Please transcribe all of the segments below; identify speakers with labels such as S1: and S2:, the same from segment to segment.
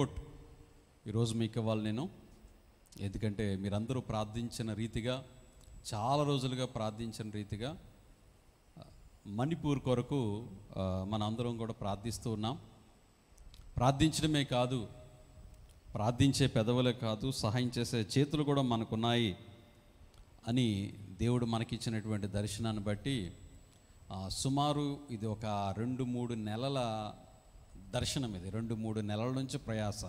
S1: Report ఈరోజు మీకు ఇవ్వాలి నేను. ఎందుకంటే మీరందరూ ప్రార్థించిన రీతిగా, చాలా రోజులుగా ప్రార్థించిన రీతిగా మణిపూర్ కొరకు మన అందరం కూడా ప్రార్థిస్తూ ఉన్నాం. ప్రార్థించడమే కాదు, ప్రార్థించే పెదవులే కాదు, సహాయం చేసే చేతులు కూడా మనకున్నాయి అని దేవుడు మనకిచ్చినటువంటి దర్శనాన్ని బట్టి సుమారు ఇది ఒక 2-3 నెలల దర్శనం. ఇది 2-3 నెలల నుంచి ప్రయాస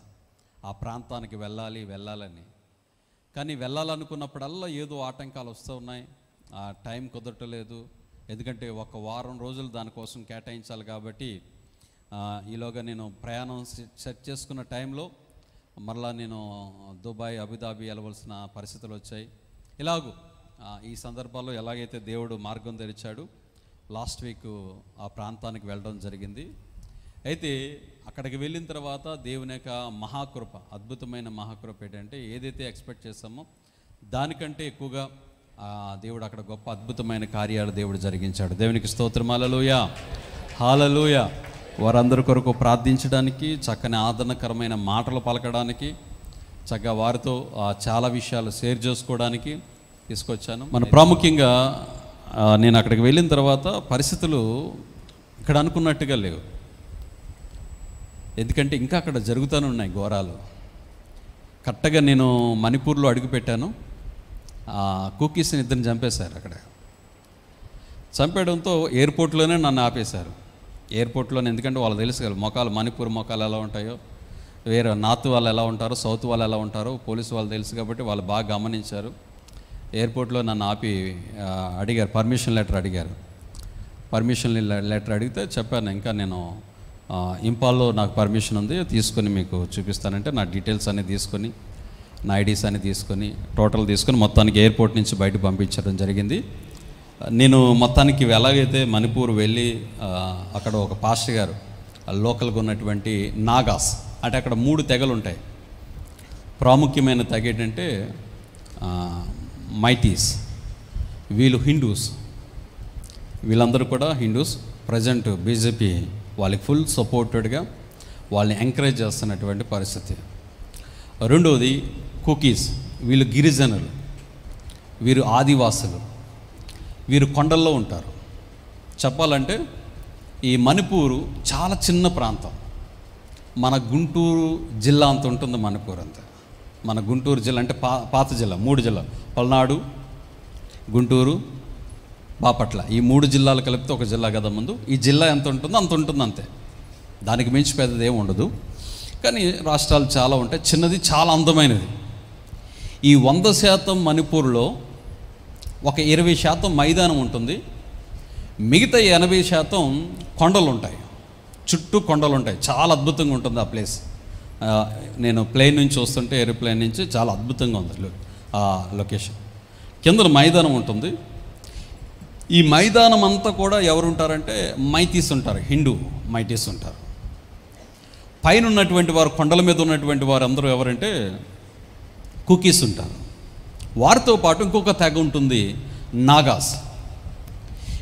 S1: ఆ ప్రాంతానికి వెళ్ళాలని. కానీ వెళ్ళాలనుకున్నప్పుడల్లా ఏదో ఆటంకాలు వస్తూ ఉన్నాయి. ఆ టైం కుదరటలేదు. ఎందుకంటే 1 వారం రోజులు దానికోసం కేటాయించాలి. కాబట్టి ఈలోగా నేను ప్రయాణం సెట్ చేసుకున్న టైంలో మరలా నేను దుబాయ్, అబుదాబి వెళ్ళవలసిన పరిస్థితులు వచ్చాయి. ఇలాగూ ఈ సందర్భాల్లో ఎలాగైతే దేవుడు మార్గం తెరిచాడు, లాస్ట్ వీక్ ఆ ప్రాంతానికి వెళ్ళడం జరిగింది. అయితే అక్కడికి వెళ్ళిన తర్వాత దేవుని యొక్క మహాకృప, అద్భుతమైన మహాకృప ఏంటంటే ఏదైతే ఎక్స్పెక్ట్ చేస్తామో దానికంటే ఎక్కువగా దేవుడు అక్కడ గొప్ప అద్భుతమైన కార్యాలు దేవుడు జరిగించాడు. దేవునికి స్తోత్రం. హల్లెలూయా, హల్లెలూయా. వారందరి కొరకు ప్రార్థించడానికి, చక్కని ఆదరణకరమైన మాటలు పలకడానికి, చక్కగా వారితో చాలా విషయాలు షేర్ చేసుకోవడానికి తీసుకొచ్చాను. మన ప్రాముఖ్యంగా నేను అక్కడికి వెళ్ళిన తర్వాత పరిస్థితులు ఇక్కడ అనుకున్నట్టుగా లేవు. ఎందుకంటే ఇంకా అక్కడ జరుగుతూనే ఉన్నాయి ఘోరాలు. కరెక్ట్గా నేను మణిపూర్లో అడుగుపెట్టాను. కుకీస్ని 2 చంపేశారు. అక్కడ చంపేయడంతో ఎయిర్పోర్ట్లోనే నన్ను ఆపేశారు. ఎయిర్పోర్ట్లోనే, ఎందుకంటే వాళ్ళు తెలుసు కదా మొఖాలు, మణిపూర్ మొఖాలు ఎలా ఉంటాయో, వేరే నార్త్ వాళ్ళు ఎలా ఉంటారో, సౌత్ వాళ్ళు ఎలా ఉంటారో పోలీసు వాళ్ళు తెలుసు. కాబట్టి వాళ్ళు బాగా గమనించారు. ఎయిర్పోర్ట్లో నన్ను ఆపి అడిగారు, పర్మిషన్ లెటర్ అడిగారు. పర్మిషన్ లెటర్ అడిగితే చెప్పాను, ఇంకా నేను ఇంపాల్లో నాకు పర్మిషన్ ఉంది, తీసుకొని మీకు చూపిస్తానంటే నా డీటెయిల్స్ అన్నీ తీసుకొని, నా ఐడీస్ అన్నీ తీసుకొని, టోటల్ తీసుకొని మొత్తానికి ఎయిర్పోర్ట్ నుంచి బయట పంపించడం జరిగింది. నేను మొత్తానికి ఎలాగైతే మణిపూర్ వెళ్ళి అక్కడ ఒక పాస్టర్ గారు, లోకల్గా ఉన్నటువంటి నాగాస్, అంటే అక్కడ 3 తెగలు ఉంటాయి. ప్రాముఖ్యమైన తెగ ఏంటంటే మైటీస్, వీళ్ళు హిందూస్. వీళ్ళందరూ కూడా హిందూస్. ప్రజెంట్ బీజేపీ వాళ్ళకి ఫుల్ సపోర్టెడ్గా వాళ్ళని ఎంకరేజ్ చేస్తున్నటువంటి పరిస్థితి. రెండవది కుకీస్, వీళ్ళు గిరిజనులు, వీరు ఆదివాసులు, వీరు కొండల్లో ఉంటారు. చెప్పాలంటే ఈ మణిపూరు చాలా చిన్న ప్రాంతం. మన గుంటూరు జిల్లా అంత ఉంటుంది మణిపూర్ అంతా. మన గుంటూరు జిల్లా అంటే పాత జిల్లా, 3 జిల్లా, పల్నాడు, గుంటూరు, బాపట్ల, ఈ 3 జిల్లాలు కలిపితే ఒక జిల్లా కదా ముందు. ఈ జిల్లా ఎంత ఉంటుందో అంత ఉంటుంది అంతే. దానికి మించి పెద్దది ఏమి ఉండదు. కానీ రాష్ట్రాలు చాలా ఉంటాయి. చిన్నది చాలా అందమైనది. ఈ 100% మణిపూర్లో ఒక 20% మైదానం ఉంటుంది. మిగతా 80% కొండలు ఉంటాయి. చుట్టూ కొండలు ఉంటాయి. చాలా అద్భుతంగా ఉంటుంది ఆ ప్లేస్. నేను ప్లేన్ నుంచి వస్తుంటే, ఏరోప్లేన్ నుంచి, చాలా అద్భుతంగా ఉంది ఆ లొకేషన్. కింద మైదానం ఉంటుంది. ఈ మైదానం అంతా కూడా ఎవరు ఉంటారంటే మైతీస్ ఉంటారు, హిందూ మైటీస్ ఉంటారు. పైన ఉన్నటువంటి వారు, కొండల మీద ఉన్నటువంటి వారు అందరూ ఎవరంటే కుకీస్ ఉంటారు. వారితో పాటు ఇంకొక తెగ ఉంటుంది, నాగాస్.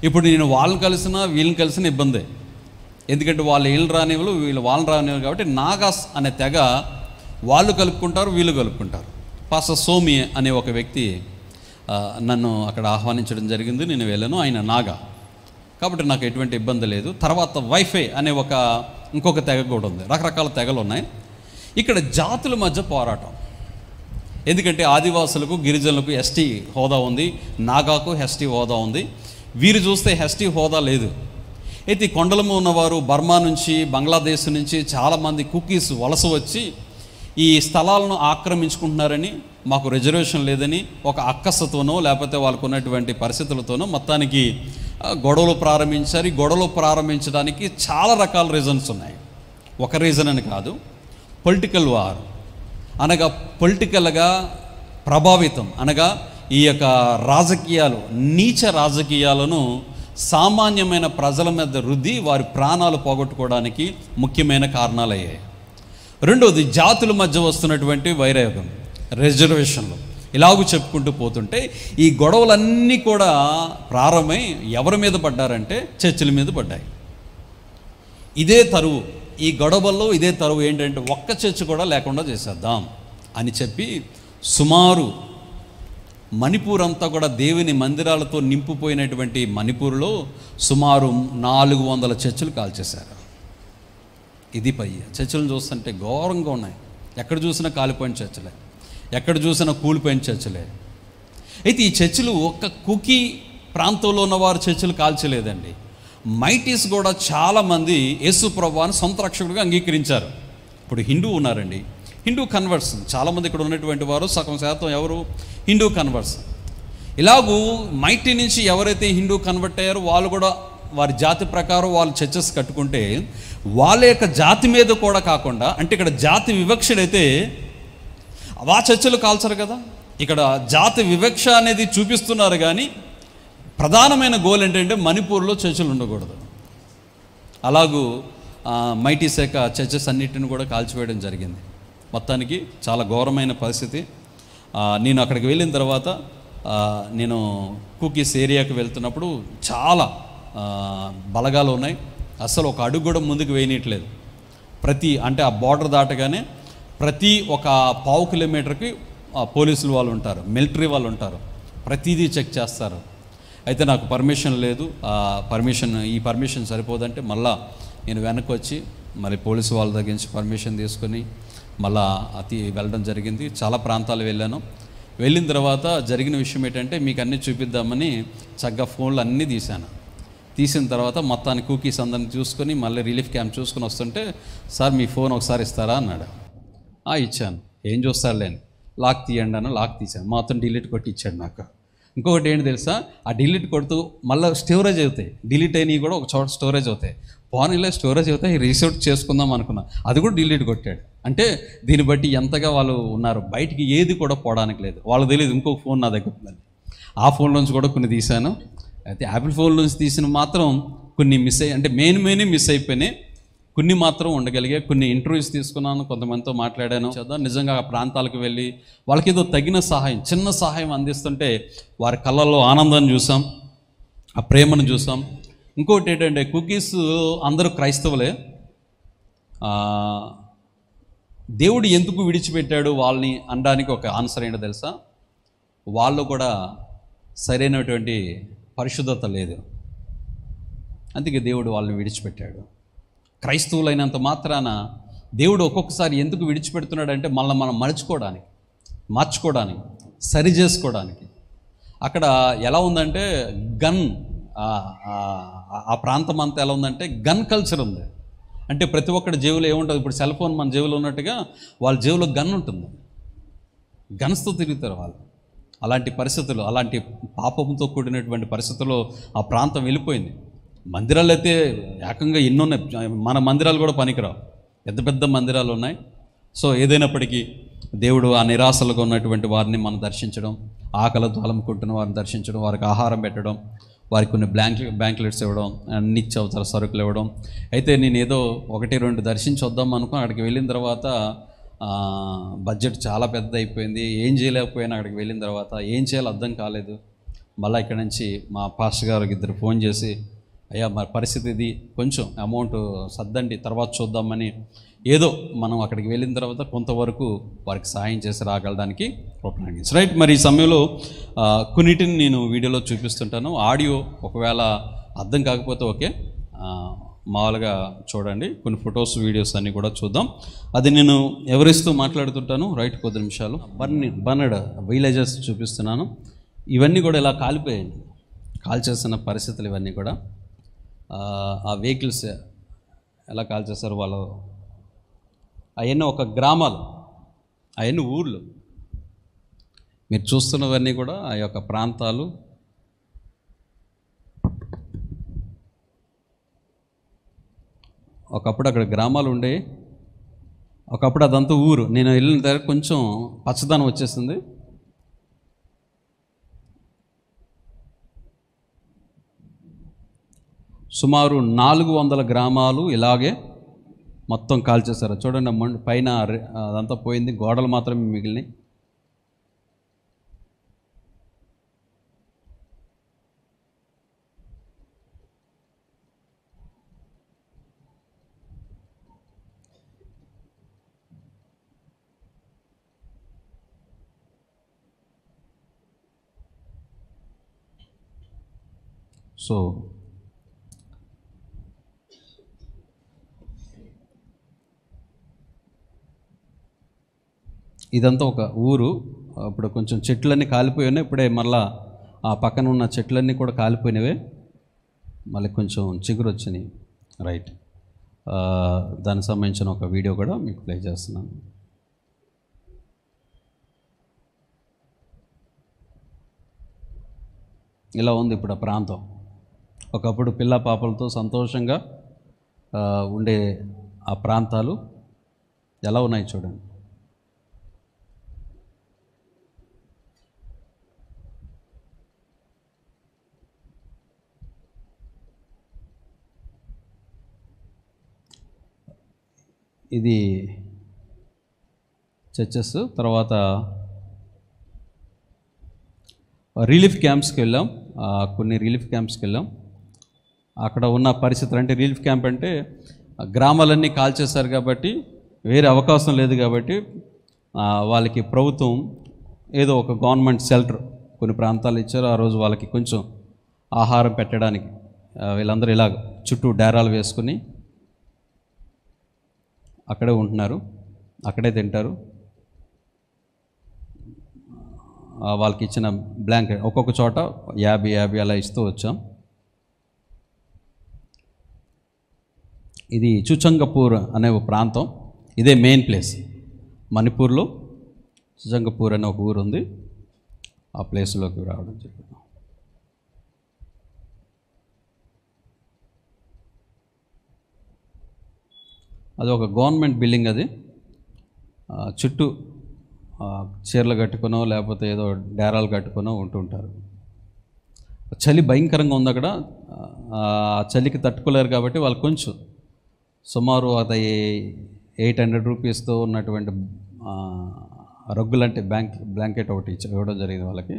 S1: ఇప్పుడు నేను వాళ్ళని కలిసినా వీళ్ళని కలిసిన ఇబ్బందే. ఎందుకంటే వాళ్ళు వీళ్ళు రానివ్వరు, వీళ్ళు వాళ్ళని రానివ్వరు. కాబట్టి నాగాస్ అనే తెగ వాళ్ళు కలుపుకుంటారు, వీళ్ళు కలుపుకుంటారు. పాస్టర్ సోమి అనే ఒక వ్యక్తి నన్ను అక్కడ ఆహ్వానించడం జరిగింది. నేను వెళ్ళాను. ఆయన నాగా, కాబట్టి నాకు ఎటువంటి ఇబ్బంది లేదు. తర్వాత వైఫై అనే ఇంకొక తెగ కూడా ఉంది. రకరకాల తెగలు ఉన్నాయి. ఇక్కడ జాతుల మధ్య పోరాటం. ఎందుకంటే ఆదివాసులకు, గిరిజనులకు ఎస్టీ హోదా ఉంది, నాగాకు ఎస్టీ హోదా ఉంది. వీరు చూస్తే ఎస్టీ హోదా లేదు. అయితే కొండలము ఉన్నవారు బర్మా నుంచి, బంగ్లాదేశ్ నుంచి చాలామంది కుకీస్ వలస వచ్చి ఈ స్థలాలను ఆక్రమించుకుంటున్నారని, మాకు రిజర్వేషన్ లేదని ఒక అక్కసతోనో లేకపోతే వాళ్ళకు ఉన్నటువంటి పరిస్థితులతోనో మొత్తానికి గొడవలు ప్రారంభించారు. ఈ గొడవలు ప్రారంభించడానికి చాలా రకాల రీజన్స్ ఉన్నాయి. ఒక రీజన్ అని కాదు, పొలిటికల్ వార్ అనగా పొలిటికల్గా ప్రభావితం, అనగా ఈ యొక్క రాజకీయాలు, నీచ రాజకీయాలను సామాన్యమైన ప్రజల మీద రుద్ది వారి ప్రాణాలు పోగొట్టుకోవడానికి ముఖ్యమైన కారణాలు అయ్యాయి. రెండవది జాతుల మధ్య వస్తున్నటువంటి వైరాగ్యం, రిజర్వేషన్లు. ఇలాగూ చెప్పుకుంటూ పోతుంటే ఈ గొడవలన్నీ కూడా ప్రారంభమై ఎవరి మీద పడ్డారంటే చర్చిల మీద పడ్డాయి. ఇదే తరువు, ఈ గొడవల్లో ఇదే తరువు ఏంటంటే ఒక్క చర్చ్ కూడా లేకుండా చేసేద్దాం అని చెప్పి సుమారు మణిపూర్ అంతా కూడా దేవుని మందిరాలతో నింపిపోయినటువంటి మణిపూర్లో సుమారు 400 చర్చిలు కాల్చేశారు. ఇది పై చర్చిలను చూస్తుంటే ఘోరంగా ఉన్నాయి. ఎక్కడ చూసినా కాలిపోయిన చర్చలే, ఎక్కడ చూసినా కూలిపోయిన చర్చలే. అయితే ఈ చర్చిలు ఒక్క కుకీ ప్రాంతంలో ఉన్నవారు చర్చిలు కాల్చలేదండి. మైటీస్ కూడా చాలామంది యేసు ప్రభువుని సొంత రక్షకుడిగా అంగీకరించారు. ఇప్పుడు హిందూ ఉన్నారండి, హిందూ కన్వర్ట్స్ చాలామంది ఇక్కడ ఉన్నటువంటి వారు సగం శాతం ఎవరు హిందూ కన్వర్ట్స్. ఇలాగూ మైటీ నుంచి ఎవరైతే హిందూ కన్వర్ట్ అయ్యారో వాళ్ళు కూడా వారి జాతి ప్రకారం వాళ్ళు చర్చెస్ కట్టుకుంటే వాళ్ళ యొక్క జాతి మీద కూడా కాకుండా, అంటే ఇక్కడ జాతి వివక్షడైతే ఆ చర్చలు కాల్చరు కదా. ఇక్కడ జాతి వివక్ష అనేది చూపిస్తున్నారు, కానీ ప్రధానమైన గోల్ ఏంటంటే మణిపూర్లో చర్చలు ఉండకూడదు. అలాగూ మైటీ శాఖ చర్చెస్ అన్నిటిని కూడా కాల్చివేయడం జరిగింది. మొత్తానికి చాలా ఘోరమైన పరిస్థితి. నేను అక్కడికి వెళ్ళిన తర్వాత నేను కుకీస్ ఏరియాకి వెళ్తున్నప్పుడు చాలా బలగాలు ఉన్నాయి. అసలు ఒక అడుగు కూడా ముందుకు వేయనట్లేదు. అంటే ఆ బార్డర్ దాటగానే ప్రతి ఒక 1/2 కిలోమీటర్కి పోలీసులు వాళ్ళు ఉంటారు, మిలిటరీ వాళ్ళు ఉంటారు, ప్రతిదీ చెక్ చేస్తారు. అయితే నాకు పర్మిషన్ లేదు. ఈ పర్మిషన్ సరిపోదంటే మళ్ళా నేను వెనక్కి వచ్చి మళ్ళీ పోలీసు వాళ్ళ దగ్గర నుంచి పర్మిషన్ తీసుకొని మళ్ళా వెళ్ళడం జరిగింది. చాలా ప్రాంతాలు వెళ్ళాను. వెళ్ళిన తర్వాత జరిగిన విషయం ఏంటంటే మీకు అన్నీ చూపిద్దామని చక్కగా ఫోన్లు అన్నీ తీసిన తర్వాత మొత్తాన్ని కుకీస్ అందరిని చూసుకొని మళ్ళీ రిలీఫ్ క్యాంప్ చూసుకొని వస్తుంటే, సార్ మీ ఫోన్ ఒకసారి ఇస్తారా అన్నాడు. ఇచ్చాను. ఏం చూస్తారులేని, లాక్ తీయండి అన్న. లాక్ తీశాను. మొత్తం డిలీట్ కొట్టి ఇచ్చాడు నాకు. ఇంకొకటి ఏంటి తెలుసా, ఆ డిలీట్ కొడుతూ మళ్ళీ స్టోరేజ్ అవుతాయి, డిలీట్ అయినవి కూడా ఒక చోట స్టోరేజ్ అవుతాయి. ఫోన్లో స్టోరేజ్ అవుతాయి, రీసెట్ చేసుకుందాం అనుకున్నా, అది కూడా డిలీట్ కొట్టాడు. అంటే దీన్ని బట్టి ఎంతగా వాళ్ళు ఉన్నారు, బయటికి ఏది కూడా పోవడానికి లేదు. వాళ్ళకి తెలియదు ఇంకొక ఫోన్ నా దగ్గర ఉందని. ఆ ఫోన్ నుంచి కూడా కొన్ని తీశాను. అయితే యాపిల్ ఫోన్ నుంచి తీసిన మాత్రం కొన్ని మిస్ అయ్యి, అంటే మెయిన్ మిస్ అయిపోయినాయి, కొన్ని మాత్రం ఉండగలిగాయి. కొన్ని ఇంటర్వ్యూస్ తీసుకున్నాను, కొంతమందితో మాట్లాడాను. నిజంగా ఆ ప్రాంతాలకు వెళ్ళి వాళ్ళకి ఏదో తగిన సహాయం, చిన్న సహాయం అందిస్తుంటే వారి కళ్ళల్లో ఆనందాన్ని చూసాం, ఆ ప్రేమను చూసాం. ఇంకోటి ఏంటంటే కుకీస్ అందరూ క్రైస్తవులే. దేవుడు ఎందుకు విడిచిపెట్టాడు వాళ్ళని అనడానికి ఒక ఆన్సర్ ఏంటో తెలుసా, వాళ్ళు కూడా సరైనటువంటి పరిశుద్ధత లేదు, అందుకే దేవుడు వాళ్ళని విడిచిపెట్టాడు. క్రైస్తవులైనంత మాత్రాన దేవుడు ఒక్కొక్కసారి ఎందుకు విడిచిపెడుతున్నాడంటే మళ్ళీ మనం మార్చుకోవడానికి, సరి చేసుకోవడానికి. అక్కడ ఎలా ఉందంటే ఆ ప్రాంతం అంతా ఎలా ఉందంటే గన్ కల్చర్ ఉంది. అంటే ప్రతి ఒక్కటి జేబులో ఏముంటుంది, ఇప్పుడు సెల్ ఫోన్ మన జేబులో ఉన్నట్టుగా వాళ్ళ జేబులో గన్ ఉంటుంది, గన్స్తో తిరుగుతారు వాళ్ళు. అలాంటి పరిస్థితులు, అలాంటి పాపంతో కూడినటువంటి పరిస్థితుల్లో ఆ ప్రాంతం వెళ్ళిపోయింది. మందిరాలు అయితే ఏకంగా ఎన్నో ఉన్నాయి, మన మందిరాలు కూడా పనికిరావు, పెద్ద పెద్ద మందిరాలు ఉన్నాయి. సో ఏదైనప్పటికీ దేవుడు ఆ నిరాశలుగా ఉన్నటువంటి వారిని మనం దర్శించడం, ఆకలితో అలముకుంటున్న వారిని దర్శించడం, వారికి ఆహారం పెట్టడం, వారికి కొన్ని బ్లాంకెట్స్ ఇవ్వడం, నిత్యావసర సరుకులు ఇవ్వడం. అయితే నేను ఏదో 1-2 దర్శించి వద్దాం అనుకుని అక్కడికి వెళ్ళిన తర్వాత బడ్జెట్ చాలా పెద్ద అయిపోయింది, ఏం చేయలేకపోయినా. అక్కడికి వెళ్ళిన తర్వాత ఏం చేయాలో అర్థం కాలేదు. మళ్ళీ ఇక్కడ నుంచి మా పాస్టర్ గారికి 2 ఫోన్ చేసి, అయ్యా మరి పరిస్థితి ఇది, కొంచెం అమౌంట్ సర్దండి, తర్వాత చూద్దామని ఏదో మనం అక్కడికి వెళ్ళిన తర్వాత కొంతవరకు వారికి సహాయం చేసి రాగలడానికి ప్రయత్నించాను. రైట్, మరి ఈ సమయంలో కొన్నిటిని నేను వీడియోలో చూపిస్తుంటాను. ఆడియో ఒకవేళ అర్థం కాకపోతే ఓకే, మామూలుగా చూడండి. కొన్ని ఫొటోస్, వీడియోస్ అన్నీ కూడా చూద్దాం. అది నేను ఎవరిస్తూ మాట్లాడుతుంటాను. రైట్, కొద్ది నిమిషాలు బర్నడ్ విలేజెస్ చూపిస్తున్నాను. ఇవన్నీ కూడా ఇలా కాలిపోయాయి, కాల్చేస్తున్న పరిస్థితులు ఇవన్నీ కూడా. ఆ వెహికల్స్ ఎలా కాల్చేస్తారు వాళ్ళు, అవన్నీ ఒక గ్రామాలు, అవన్నీ ఊర్లు. మీరు చూస్తున్నవన్నీ కూడా ఆ యొక్క ప్రాంతాలు. ఒకప్పుడు అక్కడ గ్రామాలు ఉండే, ఒకప్పుడు అదంతా ఊరు. నేను వెళ్ళిన దగ్గర కొంచెం పచ్చదనం వచ్చేసింది. సుమారు 400 గ్రామాలు ఇలాగే మొత్తం కాల్చేశారు. చూడండి, పైన అదంతా పోయింది, గోడలు మాత్రమే మిగిలినాయి. సో ఇదంతా ఒక ఊరు. ఇప్పుడు కొంచెం చెట్లన్నీ కాలిపోయి ఉన్నాయి. ఇప్పుడే మళ్ళా ఆ పక్కన ఉన్న చెట్లన్నీ కూడా కాలిపోయినవే, మళ్ళీ కొంచెం చిగురు వచ్చినాయి. రైట్, దానికి సంబంధించిన ఒక వీడియో కూడా మీకు ప్లే చేస్తున్నాను. ఇలా ఉంది ఇప్పుడు ఆ ప్రాంతం. ఒకప్పుడు పిల్ల పాపలతో సంతోషంగా ఉండే ఆ ప్రాంతాలు ఎలా ఉన్నాయి చూడండి. ఇది చర్చెస్. తర్వాత రిలీఫ్ క్యాంప్స్కి వెళ్ళాం. కొన్ని రిలీఫ్ క్యాంప్స్కి వెళ్ళాం. అక్కడ ఉన్న పరిస్థితులు అంటే, రిలీఫ్ క్యాంప్ అంటే గ్రామాలన్నీ కాల్చేశారు కాబట్టి వేరే అవకాశం లేదు కాబట్టి వాళ్ళకి ప్రభుత్వం ఏదో ఒక గవర్నమెంట్ షెల్టర్ కొన్ని ప్రాంతాలు ఇచ్చారు. ఆ రోజు వాళ్ళకి కొంచెం ఆహారం పెట్టడానికి వీళ్ళందరూ ఇలాగ చుట్టూ డేరాలు వేసుకుని అక్కడే ఉంటున్నారు, అక్కడే తింటారు. వాళ్ళకి ఇచ్చిన బ్లాంకెట్ ఒక్కొక్క చోట 50 అలా ఇస్తూ వచ్చాం. ఇది చుచంగపూర్ అనే ఒక ప్రాంతం. ఇదే మెయిన్ ప్లేస్. మణిపూర్లో చుచంగపూర్ అనే ఒక ఊరు ఉంది. ఆ ప్లేస్లోకి రావడం జరిగింది. అది ఒక గవర్నమెంట్ బిల్డింగ్. అది చుట్టూ చీరలు కట్టుకునో లేకపోతే ఏదో డేరాలు కట్టుకునో ఉంటుంటారు. చలి భయంకరంగా ఉంది అక్కడ. చలికి తట్టుకోలేరు కాబట్టి వాళ్ళు కొంచెం సుమారు అది 800 రూపీస్తో ఉన్నటువంటి రగ్గులంటే బ్లాంకెట్ ఒకటి ఇవ్వడం జరిగింది వాళ్ళకి.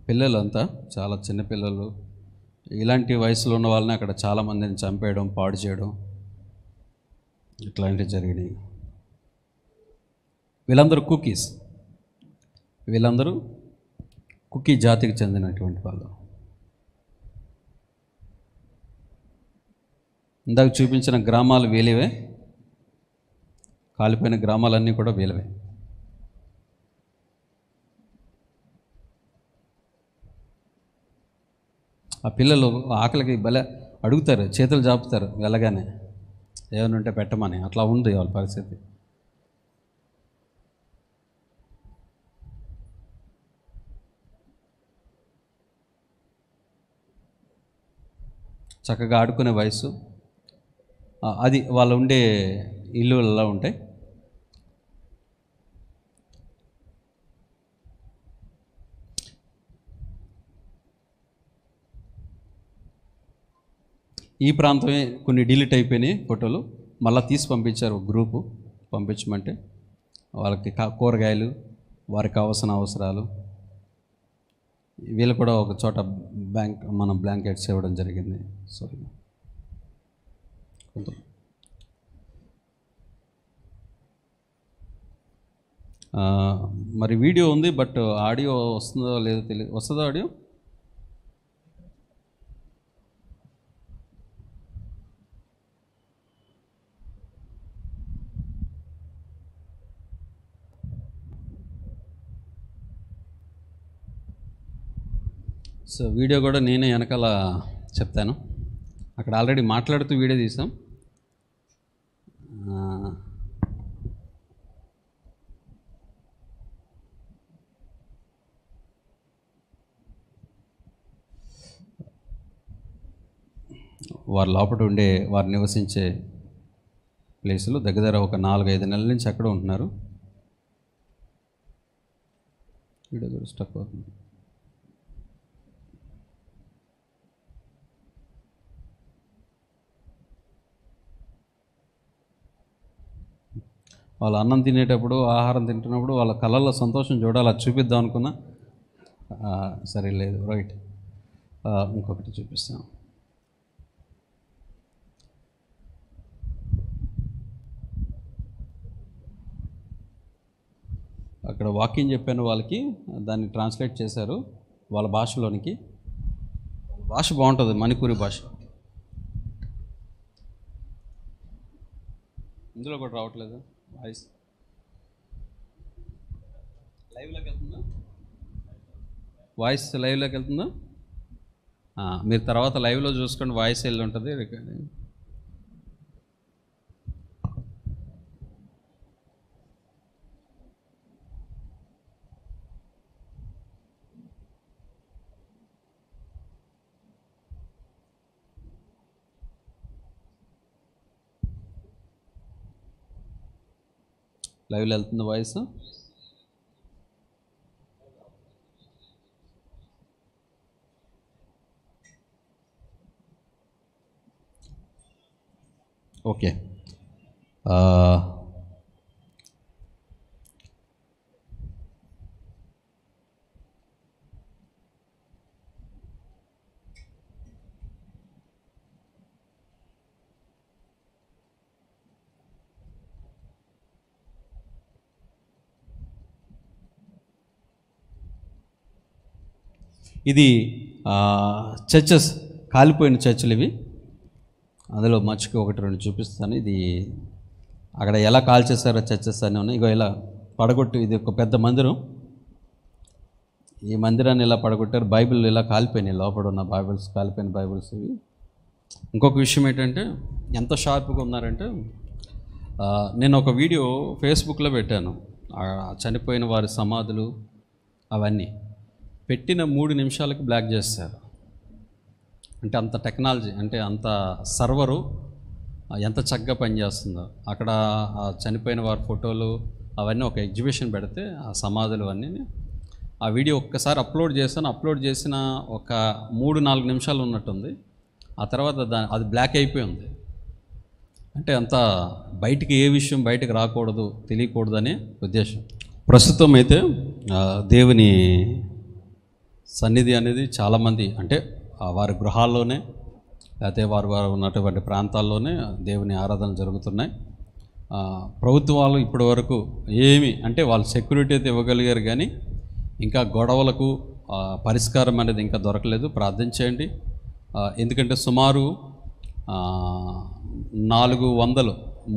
S1: పిల్లలు అంతా చాలా చిన్నపిల్లలు. ఇలాంటి వయసులో ఉన్న వాళ్ళని అక్కడ చాలామందిని చంపేయడం, పాడు చేయడం ఇట్లాంటివి జరిగినాయి. వీళ్ళందరూ కుకీస్. వీళ్ళందరూ కుకీ జాతికి చెందినటువంటి వాళ్ళు. ఇందాక చూపించిన గ్రామాలు వీలివే, కాలిపోయిన గ్రామాలన్నీ కూడా వీలవే. ఆ పిల్లలు ఆకలికి భలే అడుగుతారు, చేతులు చాపుతారు వెళ్ళగానే, ఏమైనా ఉంటే పెట్టమని. అట్లా ఉంది వాళ్ళ పరిస్థితి. చక్కగా ఆడుకునే వయసు. అది వాళ్ళు ఉండే ఇల్లులలో ఉంటాయి. ఈ ప్రాంతమే కొన్ని డిలీట్ అయిపోయినాయి ఫోటోలు. మళ్ళీ తీసి పంపించారు ఒక గ్రూపు. పంపించమంటే వాళ్ళకి కూరగాయలు, వారికి కావాల్సిన అవసరాలు, వీళ్ళు కూడా ఒక చోట మనం బ్లాంకెట్స్ ఇవ్వడం జరిగింది. సో మరి వీడియో ఉంది, బట్ ఆడియో వస్తుందో లేదో తెలియదు. వస్తుందో ఆడియో? సో వీడియో కూడా నేనే వెనకాల చెప్తాను. అక్కడ ఆల్రెడీ మాట్లాడుతూ వీడియో తీసాం. వారు లోపల ఉండే, వారు నివసించే ప్లేసులు దగ్గర ఒక 4-5 నెలల నుంచి అక్కడ ఉంటున్నారు. వీడియో కూడా స్టక్ అవుతుంది. వాళ్ళు అన్నం తినేటప్పుడు, ఆహారం తింటున్నప్పుడు వాళ్ళ కళ్ళల్లో సంతోషం చూడాలి, అది చూపిద్దాం అనుకున్నా. సరే లేదు, రైట్. ఇంకొకటి చూపిస్తాను. అక్కడ వాక్యం చెప్పాను వాళ్ళకి, దాన్ని ట్రాన్స్లేట్ చేశారు వాళ్ళ భాషలోనికి. భాష బాగుంటుంది, మణిపూరి భాష. ఇందులో కూడా రావట్లేదు వాయిస్. లైవ్లోకి వెళ్తుందా వాయిస్? లైవ్లోకి వెళ్తుందా? మీరు తర్వాత లైవ్లో చూసుకోండి, వాయిస్ వెళ్ళి ఉంటుంది రికార్డింగ్. లైవ్లో వెళ్తుంది వాయిస్. ఓకే. ఇది చర్చెస్, కాలిపోయిన చర్చిలు ఇవి. అందులో మర్చికి ఒకటి రెండు చూపిస్తాను. ఇది అక్కడ ఎలా కాల్ చేశారో చర్చెస్ అని ఉన్నాయి. ఇగో ఇలా పడగొట్టి, ఇది ఒక పెద్ద మందిరం. ఈ మందిరాన్ని ఇలా పడగొట్టారు. బైబిల్ ఇలా కాలిపోయినాయి, లోపల ఉన్న బైబిల్స్, కాలిపోయిన బైబిల్స్ ఇవి. ఇంకొక విషయం ఏంటంటే ఎంత షార్ప్గా ఉన్నారంటే, నేను ఒక వీడియో ఫేస్బుక్లో పెట్టాను, చనిపోయిన వారి సమాధులు అవన్నీ. పెట్టిన 3 నిమిషాలకి బ్లాక్ చేస్తారు. అంటే అంత టెక్నాలజీ, అంటే అంత సర్వరు ఎంత చక్కగా పనిచేస్తుందో. అక్కడ చనిపోయిన వారి ఫోటోలు అవన్నీ ఒక ఎగ్జిబిషన్ పెడితే, ఆ సమాధులు అన్నీ, ఆ వీడియో ఒక్కసారి అప్లోడ్ చేశాను. అప్లోడ్ చేసిన ఒక 3-4 నిమిషాలు ఉన్నట్టుంది. ఆ తర్వాత అది బ్లాక్ అయిపోయి ఉంది. అంటే అంత బయటికి ఏ విషయం బయటకు రాకూడదు, తెలియకూడదు అనే ఉద్దేశం. ప్రస్తుతం అయితే దేవుని సన్నిధి అనేది చాలామంది, అంటే వారి గృహాల్లోనే లేకపోతే వారు ఉన్నటువంటి ప్రాంతాల్లోనే దేవుని ఆరాధన జరుగుతున్నాయి. ప్రభుత్వాలు ఇప్పటి వరకు ఏమి, అంటే వాళ్ళు సెక్యూరిటీ అయితే ఇవ్వగలిగారు, కానీ ఇంకా గొడవలకు పరిష్కారం అనేది ఇంకా దొరకలేదు. ప్రార్థన చేయండి. ఎందుకంటే సుమారు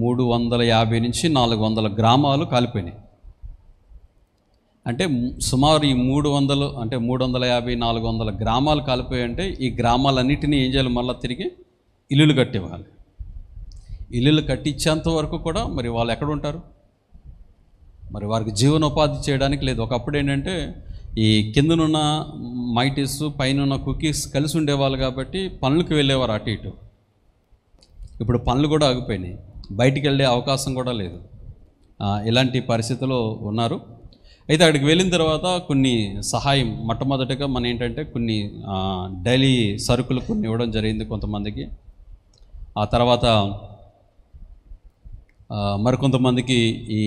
S1: 350 నుంచి 400 గ్రామాలు కాలిపోయినాయి. అంటే సుమారు ఈ 300, అంటే 350-400 గ్రామాలు కాలిపోయాయి. అంటే ఈ గ్రామాలన్నిటినీ ఏం చేయాలి, మళ్ళీ తిరిగి ఇల్లులు కట్టివ్వాలి. ఇల్లులు కట్టించేంత వరకు కూడా మరి వాళ్ళు ఎక్కడ ఉంటారు? మరి వారికి జీవనోపాధి చేయడానికి లేదు. ఒకప్పుడు ఏంటంటే ఈ కిందనున్న మైటీస్, పైన కుకీస్ కలిసి ఉండేవాళ్ళు కాబట్టి పనులకు వెళ్ళేవారు అటు ఇటు. ఇప్పుడు పనులు కూడా ఆగిపోయినాయి, బయటికి వెళ్ళే అవకాశం కూడా లేదు. ఇలాంటి పరిస్థితుల్లో ఉన్నారు. అయితే అక్కడికి వెళ్ళిన తర్వాత కొన్ని సహాయం, మొట్టమొదటిగా మన ఏంటంటే కొన్ని డైలీ సరుకులు కొన్ని ఇవ్వడం జరిగింది కొంతమందికి. ఆ తర్వాత మరికొంతమందికి ఈ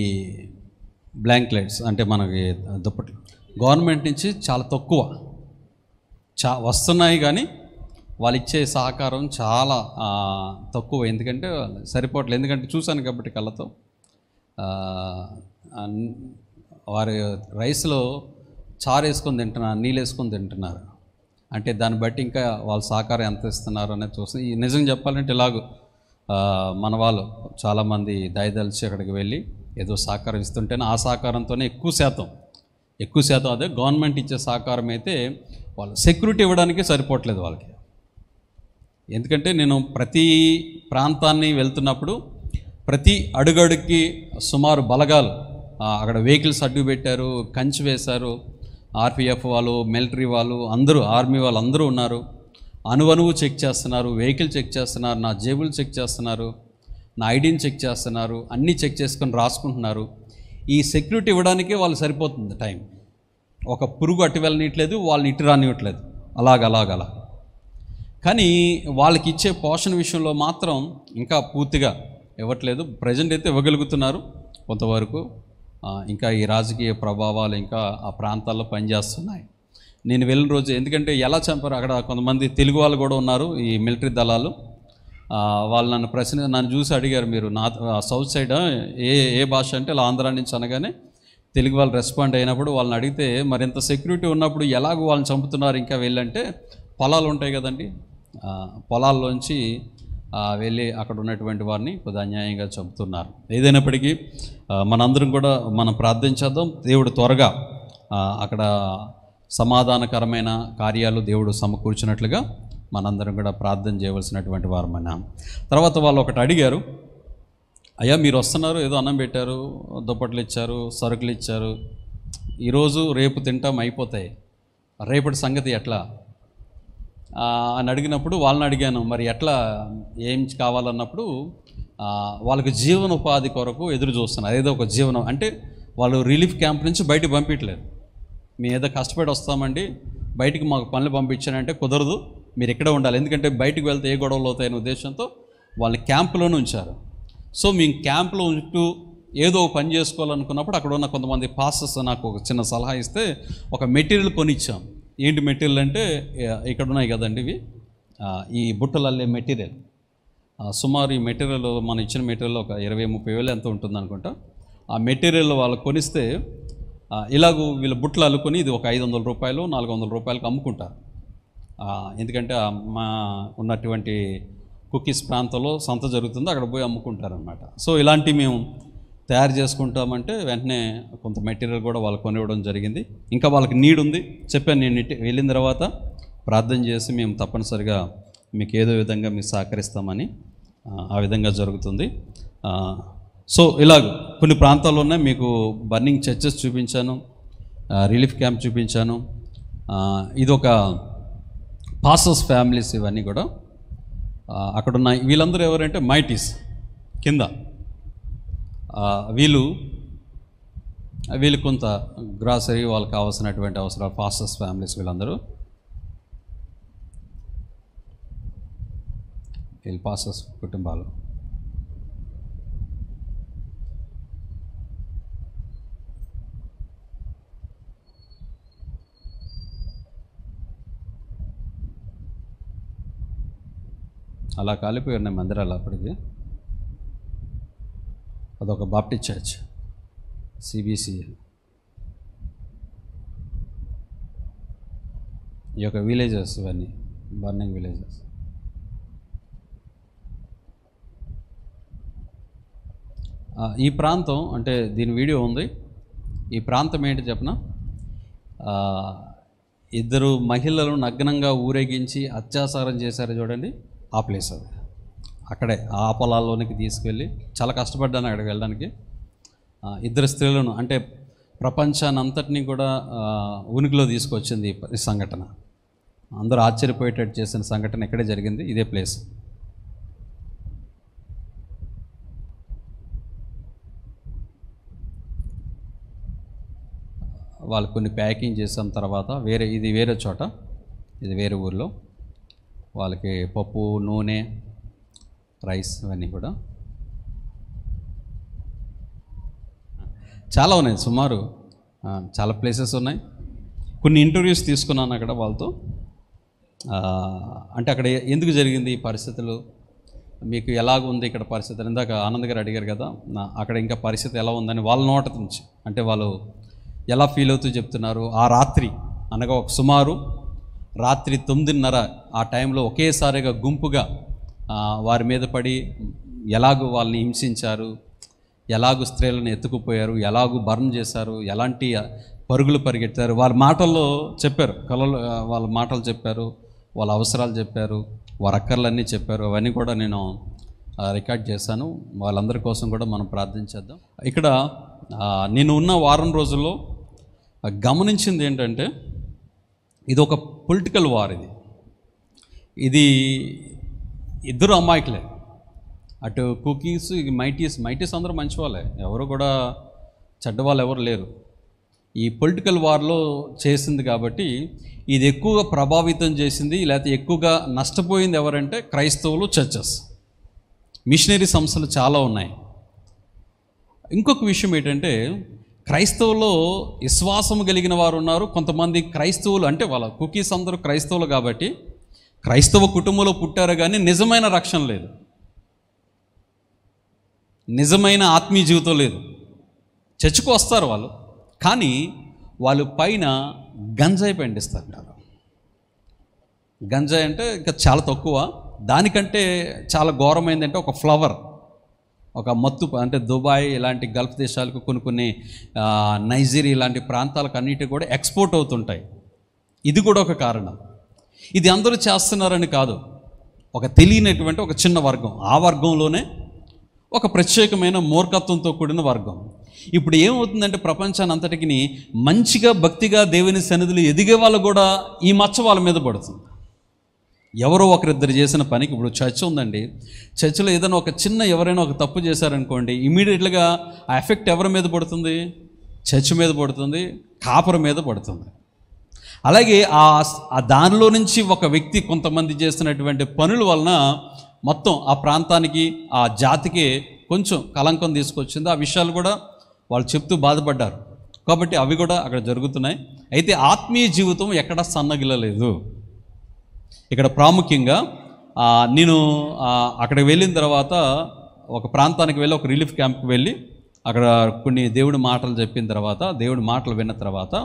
S1: బ్లాంకెట్స్, అంటే మనకి దుప్పట్లు గవర్నమెంట్ నుంచి చాలా తక్కువ వస్తున్నాయి, కానీ వాళ్ళు ఇచ్చే సహకారం చాలా తక్కువ. ఎందుకంటే సరిపోవట్లేదు. ఎందుకంటే చూశాను కాబట్టి కళ్ళతో, వారి రైస్లో చారు వేసుకొని తింటున్నారు, నీళ్ళు వేసుకొని తింటున్నారు. అంటే దాన్ని బట్టి ఇంకా వాళ్ళ సహకారం ఎంత ఇస్తున్నారు అనేది చూసి, నిజం చెప్పాలంటే ఇలాగూ మన వాళ్ళు చాలామంది దయదలిచి అక్కడికి వెళ్ళి ఏదో సహకారం ఇస్తుంటేనే ఆ సహకారంతోనే ఎక్కువ శాతం అదే గవర్నమెంట్ ఇచ్చే సహకారం అయితే వాళ్ళు సెక్యూరిటీ ఇవ్వడానికి సరిపోవట్లేదు వాళ్ళకి. ఎందుకంటే నేను ప్రతి ప్రాంతాన్ని వెళ్తున్నప్పుడు ప్రతి అడుగడుక్కి సుమారు బలగాలు అక్కడ వెహికల్స్ అడ్డు పెట్టారు, కంచి వేశారు. ఆర్పిఎఫ్ వాళ్ళు, మిలిటరీ వాళ్ళు అందరూ, ఆర్మీ వాళ్ళు అందరూ ఉన్నారు. అణువణువు చెక్ చేస్తున్నారు, వెహికల్ చెక్ చేస్తున్నారు, నా జేబులు చెక్ చేస్తున్నారు, నా ఐడిని చెక్ చేస్తున్నారు, అన్నీ చెక్ చేసుకొని రాసుకుంటున్నారు. ఈ సెక్యూరిటీ ఇవ్వడానికే వాళ్ళు సరిపోతుంది టైం. ఒక పురుగు అటు వెళ్ళనియట్లేదు, వాళ్ళని ఇటు రానివ్వట్లేదు, అలాగ. కానీ వాళ్ళకి ఇచ్చే పోషణ విషయంలో మాత్రం ఇంకా పూర్తిగా ఇవ్వట్లేదు. ప్రజెంట్ అయితే ఇవ్వగలుగుతున్నారు కొంతవరకు. ఇంకా ఈ రాజకీయ ప్రభావాలు ఇంకా ఆ ప్రాంతాల్లో పనిచేస్తున్నాయి. నేను వెళ్ళిన రోజు, ఎందుకంటే ఎలా చంపారు అక్కడ కొంతమంది తెలుగు వాళ్ళు కూడా ఉన్నారు, ఈ మిలిటరీ దళాలు. వాళ్ళు నన్ను చూసి అడిగారు, మీరు సౌత్ సైడ్ ఏ భాష అంటే ఇలా ఆంధ్రా నుంచి అనగానే తెలుగు వాళ్ళు రెస్పాండ్ అయినప్పుడు వాళ్ళని అడిగితే, మరి ఇంత సెక్యూరిటీ ఉన్నప్పుడు ఎలాగో వాళ్ళని చంపుతున్నారు ఇంకా వెళ్ళంటే, పొలాలు ఉంటాయి కదండి, పొలాల్లోంచి వెళ్ళి అక్కడ ఉన్నటువంటి వారిని కొద్దిగా అన్యాయంగా చంపుతున్నారు. ఏదైనప్పటికీ మనందరం కూడా మనం ప్రార్థించేద్దాం, దేవుడు త్వరగా అక్కడ సమాధానకరమైన కార్యాలు దేవుడు సమకూర్చినట్లుగా మనందరం కూడా ప్రార్థన చేయవలసినటువంటి వారమైనా. తర్వాత వాళ్ళు ఒకటి అడిగారు, అయ్యా మీరు వస్తున్నారు, ఏదో అన్నం పెట్టారు, దుప్పట్లు ఇచ్చారు, సరుకులు ఇచ్చారు, ఈరోజు రేపు తింటాం అయిపోతాయి, రేపటి సంగతి ఎట్లా అని అడిగినప్పుడు వాళ్ళని అడిగాను, మరి ఎట్లా ఏం కావాలన్నప్పుడు వాళ్ళకి జీవనోపాధి కొరకు ఎదురు చూస్తున్నారు. ఏదో ఒక జీవనం అంటే వాళ్ళు రిలీఫ్ క్యాంప్ నుంచి బయటకు పంపించలేదు. మేము ఏదో కష్టపడి వస్తామండి, బయటికి మాకు పనులు పంపించానంటే కుదరదు, మీరు ఇక్కడే ఉండాలి, ఎందుకంటే బయటకు వెళ్తే ఏ గొడవలు అవుతాయనే ఉద్దేశంతో వాళ్ళని క్యాంపులోనే ఉంచారు. సో మేము క్యాంపులో ఉంటూ ఏదో పని చేసుకోవాలనుకున్నప్పుడు అక్కడ ఉన్న కొంతమంది పాస్టర్స్ నాకు ఒక చిన్న సలహా ఇస్తే ఒక మెటీరియల్ కొనిచ్చాం. ఏంటి మెటీరియల్ అంటే, ఇక్కడ ఉన్నాయి కదండి ఇవి, ఈ బుట్టలు అల్లే మెటీరియల్. సుమారు ఈ మెటీరియల్ మనం ఇచ్చిన మెటీరియల్ ఒక 20-30 వేలు ఎంత ఉంటుంది అనుకుంటా. ఆ మెటీరియల్ వాళ్ళు కొనిస్తే ఇలాగూ వీళ్ళ బుట్టలు అల్లుకొని ఇది ఒక 500 రూపాయలు 400 రూపాయలకు అమ్ముకుంటారు. ఎందుకంటే మా ఉన్నటువంటి కుకీస్ ప్రాంతంలో సంత జరుగుతుందో అక్కడ పోయి అమ్ముకుంటారనమాట. సో ఇలాంటివి మేము తయారు చేసుకుంటామంటే వెంటనే కొంత మెటీరియల్ కూడా వాళ్ళు కొనివ్వడం జరిగింది. ఇంకా వాళ్ళకి నీడ్ ఉంది చెప్పాను, నేను వెళ్ళిన తర్వాత ప్రార్థన చేసి మేము తప్పనిసరిగా మీకు ఏదో విధంగా మీకు సహకరిస్తామని ఆ విధంగా జరుగుతుంది. సో ఇలాగ కొన్ని ప్రాంతాల్లోనే మీకు బర్నింగ్ చర్చెస్ చూపించాను, రిలీఫ్ క్యాంప్ చూపించాను. ఇదొక పాస్టర్స్ ఫ్యామిలీస్, ఇవన్నీ కూడా అక్కడున్న వీళ్ళందరూ ఎవరంటే మైటీస్ కింద, వీళ్ళు కొంత గ్రాసరీ వాళ్ళకి కావాల్సినటువంటి అవసరాలు, పాస్టర్స్ ఫ్యామిలీస్ వీళ్ళందరూ, వీళ్ళు పాస్టర్స్ కుటుంబాలు. అలా కాలిపోయి ఉన్నాయి మందిరాలు అప్పటికి. అదొక బాప్టిస్ట్ చర్చ్, సిబిసి. ఈ యొక్క విలేజెస్ ఇవన్నీ బర్నింగ్ విలేజెస్. ఈ ప్రాంతం అంటే దీని వీడియో ఉంది. ఈ ప్రాంతం ఏంటి చెప్పనా, 2 మహిళలు నగ్నంగా ఊరేగించి అత్యాచారం చేశారు చూడండి, ఆ ప్లేస్ అది. అక్కడే ఆ పొలాల్లోనికి తీసుకెళ్ళి చాలా కష్టపడ్డాను అక్కడికి వెళ్ళడానికి. 2 స్త్రీలను అంటే ప్రపంచాన్ని అంతటినీ కూడా ఉనికిలో తీసుకొచ్చింది ఈ సంఘటన. అందరూ ఆశ్చర్యపోయేటట్టు చేసిన సంఘటన ఇక్కడే జరిగింది, ఇదే ప్లేస్. వాళ్ళు కొన్ని ప్యాకింగ్ చేసిన తర్వాత ఇది వేరే చోట, ఇది వేరే ఊరిలో వాళ్ళకి పప్పు, నూనె, రైస్ ఇవన్నీ కూడా చాలా ఉన్నాయి. సుమారు చాలా ప్లేసెస్ ఉన్నాయి. కొన్ని ఇంటర్వ్యూస్ తీసుకున్నాను అక్కడ వాళ్ళతో. అంటే అక్కడ ఎందుకు జరిగింది ఈ పరిస్థితులు, మీకు ఎలాగ ఉంది ఇక్కడ పరిస్థితులు, ఇందాక ఆనంద్ గారు అడిగారు కదా, అక్కడ ఇంకా పరిస్థితి ఎలా ఉందని వాళ్ళ నోట నుంచి, అంటే వాళ్ళు ఎలా ఫీల్ అవుతూ చెప్తున్నారు. ఆ రాత్రి అనగా ఒక సుమారు రాత్రి 9:30 ఆ టైంలో ఒకేసారిగా గుంపుగా వారి మీద పడి ఎలాగూ వాళ్ళని హింసించారు, ఎలాగూ స్త్రీలను ఎత్తుకుపోయారు, ఎలాగూ బర్న్ చేశారు, ఎలాంటి పరుగులు పరిగెత్తారు. వాళ్ళ మాటల్లో చెప్పారు, కళలు వాళ్ళ మాటలు చెప్పారు, వాళ్ళ అవసరాలు చెప్పారు, వారి అక్కర్లన్నీ చెప్పారు. అవన్నీ కూడా నేను రికార్డ్ చేశాను. వాళ్ళందరి కోసం కూడా మనం ప్రార్థించేద్దాం. ఇక్కడ నేను ఉన్న వారం రోజుల్లో గమనించింది ఏంటంటే, ఇది ఒక పొలిటికల్ వార్. ఇది 2 అమాయకులే, అటు కుకీస్, మైటీస్ అందరూ మంచి వాళ్ళే, ఎవరు కూడా చెడ్డవాళ్ళు ఎవరు లేరు. ఈ పొలిటికల్ వార్లో చేసింది కాబట్టి ఇది ఎక్కువగా ప్రభావితం చేసింది, లేకపోతే ఎక్కువగా నష్టపోయింది ఎవరంటే క్రైస్తవులు, చర్చెస్, మిషనరీ సంస్థలు చాలా ఉన్నాయి. ఇంకొక విషయం ఏంటంటే, క్రైస్తవులో విశ్వాసం కలిగిన వారు ఉన్నారు. కొంతమంది క్రైస్తవులు అంటే వాళ్ళ కుకీస్ అందరూ క్రైస్తవులు కాబట్టి క్రైస్తవ కుటుంబంలో పుట్టారు, కానీ నిజమైన రక్షణ లేదు, నిజమైన ఆత్మీయ జీవితం లేదు. చర్చకు వస్తారు వాళ్ళు, కానీ వాళ్ళు పైన గంజాయి పండిస్తారు. గంజాయి అంటే ఇంకా చాలా తక్కువ, దానికంటే చాలా ఘోరమైందంటే ఒక ఫ్లవర్, ఒక మత్తు అంటే దుబాయ్ ఇలాంటి గల్ఫ్ దేశాలకు కొన్ని నైజీరియా ఇలాంటి ప్రాంతాలకు అన్నిటికీ కూడా ఎక్స్పోర్ట్ అవుతుంటాయి. ఇది కూడా ఒక కారణం. ఇది అందరూ చేస్తున్నారని కాదు, ఒక తెలియనటువంటి ఒక చిన్న వర్గం, ఆ వర్గంలోనే ఒక ప్రత్యేకమైన మూర్ఖత్వంతో కూడిన వర్గం. ఇప్పుడు ఏమవుతుందంటే ప్రపంచాన్ని అంతటికి మంచిగా భక్తిగా దేవుని సన్నిధిలో ఎదిగే వాళ్ళు కూడా ఈ మచ్చ వాళ్ళ మీద పడుతుంది. ఎవరో ఒకరిద్దరు చేసిన పనికి, ఇప్పుడు చర్చ్ ఉందండి, చర్చిలో ఏదైనా ఒక చిన్న ఎవరైనా ఒక తప్పు చేశారనుకోండి, ఇమీడియట్గా ఆ ఎఫెక్ట్ ఎవరి మీద పడుతుంది? చర్చ్ మీద పడుతుంది, కాపర్ మీద పడుతుంది. అలాగే ఆ దానిలో నుంచి ఒక వ్యక్తి కొంతమంది చేస్తున్నటువంటి పనుల వలన మొత్తం ఆ ప్రాంతానికి ఆ జాతికి కొంచెం కలంకం తీసుకొచ్చింది. ఆ విషయాలు కూడా వాళ్ళు చెప్తూ బాధపడ్డారు. కాబట్టి అవి కూడా అక్కడ జరుగుతున్నాయి. అయితే ఆత్మీయ జీవితం ఎక్కడా సన్నగిల్లలేదు. ఇక్కడ ప్రాముఖ్యంగా నేను అక్కడికి వెళ్ళిన తర్వాత ఒక ప్రాంతానికి వెళ్ళి ఒక రిలీఫ్ క్యాంప్కి వెళ్ళి అక్కడ కొన్ని దేవుడి మాటలు చెప్పిన తర్వాత, దేవుడి మాటలు విన్న తర్వాత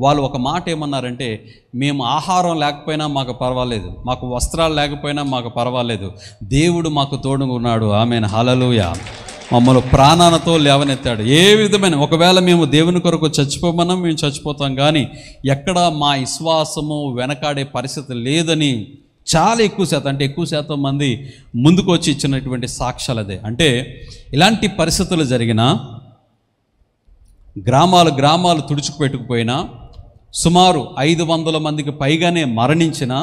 S1: వాళ్ళు ఒక మాట ఏమన్నారంటే, మేము ఆహారం లేకపోయినా మాకు పర్వాలేదు, మాకు వస్త్రాలు లేకపోయినా మాకు పర్వాలేదు, దేవుడు మాకు తోడుగా ఉన్నాడు, ఆమేన్ హల్లెలూయా, మమ్మల్ని ప్రాణాలతో లేవనెత్తాడు. ఏ విధమైన ఒకవేళ మేము దేవుని కొరకు చచ్చిపోమన్నా మేము చచ్చిపోతాం, కానీ ఎక్కడ మా విశ్వాసము వెనకాడే పరిస్థితి లేదని చాలా ఎక్కువ శాతం, అంటే ఎక్కువ శాతం మంది ముందుకు వచ్చి ఇచ్చినటువంటి సాక్ష్యాలు అదే. అంటే ఇలాంటి పరిస్థితులు జరిగిన గ్రామాలు తుడుచుకుపెట్టుకుపోయినా, సుమారు 500 మందికి పైగానే మరణించిన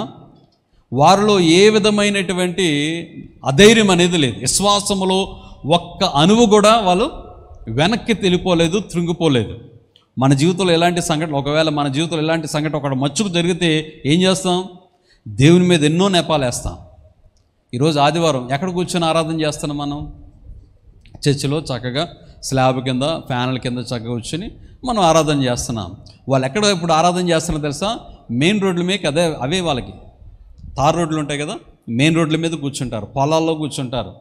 S1: వారిలో ఏ విధమైనటువంటి అధైర్యం అనేది లేదు. విశ్వాసములో ఒక్క అణువు కూడా వాళ్ళు వెనక్కి వెళ్ళిపోలేదు, త్రుంగిపోలేదు. మన జీవితంలో ఎలాంటి సంఘటన, ఒకవేళ మన జీవితంలో ఎలాంటి సంఘటన ఒకటి మచ్చుకు జరిగితే ఏం చేస్తాం? దేవుని మీద ఎన్నో నెపాలేస్తాం. ఈరోజు ఆదివారం ఎక్కడ కూర్చొని ఆరాధన చేస్తున్నాం మనం? చర్చిలో చక్కగా స్లాబ్ కింద ఫ్యాన్ల కింద చక్కగా కూర్చొని మనం ఆరాధన చేస్తున్నాం. వాళ్ళు ఎక్కడ ఇప్పుడు ఆరాధన చేస్తున్నారో తెలుసా? మెయిన్ రోడ్ల మీద అవే వాళ్ళకి తార్ రోడ్లు ఉంటాయి కదా, మెయిన్ రోడ్ల మీద కూర్చుంటారు, పొలాల్లో కూర్చుంటారు,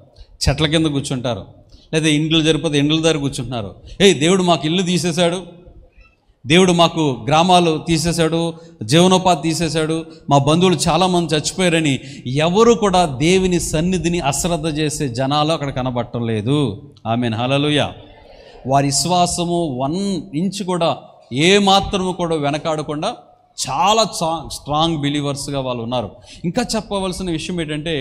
S1: చెట్ల కింద కూర్చుంటారు, లేదా ఇండ్లు జరిపోతే ఇండ్ల దగ్గర కూర్చుంటున్నారు. దేవుడు మాకు ఇల్లు తీసేశాడు, దేవుడు మాకు గ్రామాలు తీసేశాడు, జీవనోపాధి తీసేశాడు, మా బంధువులు చాలామంది చచ్చిపోయారని ఎవరు కూడా దేవుని సన్నిధిని అశ్రద్ధ చేసే జనాలు అక్కడ కనబడటం లేదు. ఆమేన్ హల్లెలూయా. వారి విశ్వాసము 1 ఇంచ్ కూడా ఏ మాత్రము కూడా వెనకాడకుండా చాలా స్ట్రాంగ్ బిలీవర్స్గా వాళ్ళు ఉన్నారు. ఇంకా చెప్పవలసిన విషయం ఏంటంటే,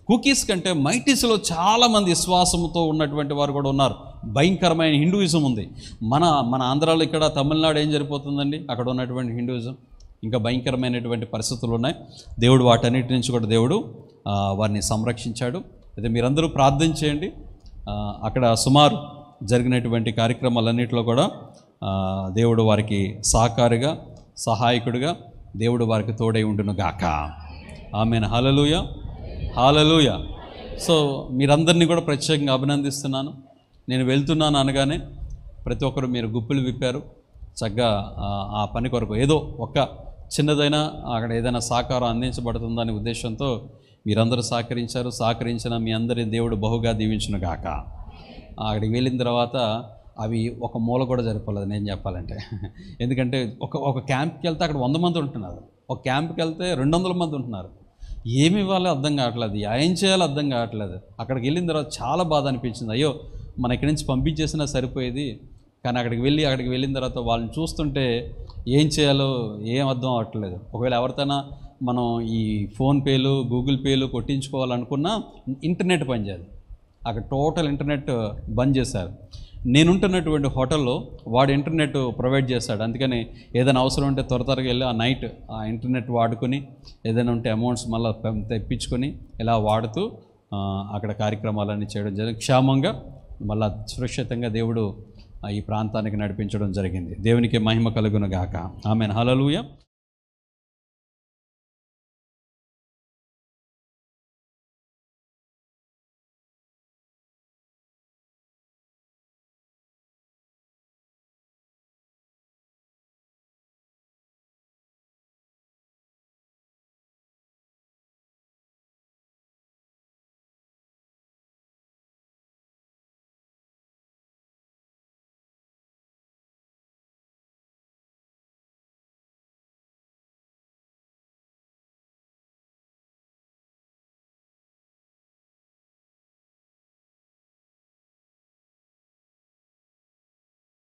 S1: కుకీస్ కంటే మైటీస్లో చాలామంది విశ్వాసంతో ఉన్నటువంటి వారు కూడా ఉన్నారు. భయంకరమైన హిందూయిజం ఉంది. మన ఆంధ్రాలో ఇక్కడ తమిళనాడు ఏం జరిగిపోతుందండి, అక్కడ ఉన్నటువంటి హిందూయిజం ఇంకా భయంకరమైనటువంటి పరిస్థితులు ఉన్నాయి. దేవుడు వాటన్నిటి నుంచి కూడా దేవుడు వారిని సంరక్షించాడు. అయితే మీరందరూ ప్రార్థన చేయండి. అక్కడ సుమారు జరిగినటువంటి కార్యక్రమాలన్నింటిలో కూడా దేవుడు వారికి సహకారిగా సహాయకుడిగా దేవుడు వారికి తోడై ఉండును గాక. ఆమేన్ హల్లెలూయా హల్లెలూయా. సో మీరందరినీ కూడా ప్రత్యేకంగా అభినందిస్తున్నాను. నేను వెళ్తున్నాను అనగానే ప్రతి ఒక్కరు మీరు గుప్పులు విప్పారు. చక్కగా ఆ పని కొరకు ఏదో ఒక చిన్నదైనా అక్కడ ఏదైనా సహకారం అందించబడుతుందనే ఉద్దేశంతో మీరందరూ సహకరించారు. సహకరించిన మీ అందరి దేవుడు బహుగా దీవించును గాక. అక్కడికి వెళ్ళిన తర్వాత అవి ఒక మూల కూడా సరిపోలేదు నేను చెప్పాలంటే. ఎందుకంటే ఒక క్యాంప్కి వెళ్తే అక్కడ 100 మంది ఉంటున్నారు, ఒక క్యాంప్కి వెళ్తే 200 మంది ఉంటున్నారు. ఏమి ఇవ్వాలో అర్థం కావట్లేదు, ఏం చేయాలో అర్థం కావట్లేదు. అక్కడికి వెళ్ళిన తర్వాత చాలా బాధ అనిపించింది. అయ్యో మన ఇక్కడి నుంచి పంపించేసినా సరిపోయేది, కానీ అక్కడికి వెళ్ళిన తర్వాత వాళ్ళని చూస్తుంటే ఏం చేయాలో ఏం అర్థం అవ్వట్లేదు. ఒకవేళ ఎవరితోనా మనం ఈ ఫోన్పేలు గూగుల్ పేలు కొట్టించుకోవాలనుకున్నా ఇంటర్నెట్ పనిచేయదు. అక్కడ టోటల్ ఇంటర్నెట్ బంద్ చేశారు. నేనుంటున్నటువంటి హోటల్లో వాడు ఇంటర్నెట్ ప్రొవైడ్ చేశాడు. అందుకని ఏదైనా అవసరం ఉంటే త్వరగా వెళ్ళి ఆ నైట్ ఆ ఇంటర్నెట్ వాడుకొని ఏదైనా ఉంటే అమౌంట్స్ మళ్ళీ తెప్పించుకొని ఇలా వాడుతూ అక్కడ కార్యక్రమాలన్నీ చేయడం జరిగింది. క్షేమంగా మళ్ళీ సురక్షితంగా దేవుడు ఈ ప్రాంతానికి నడిపించడం జరిగింది. దేవునికి మహిమ కలుగును గాక. ఆమేన్ హల్లెలూయా.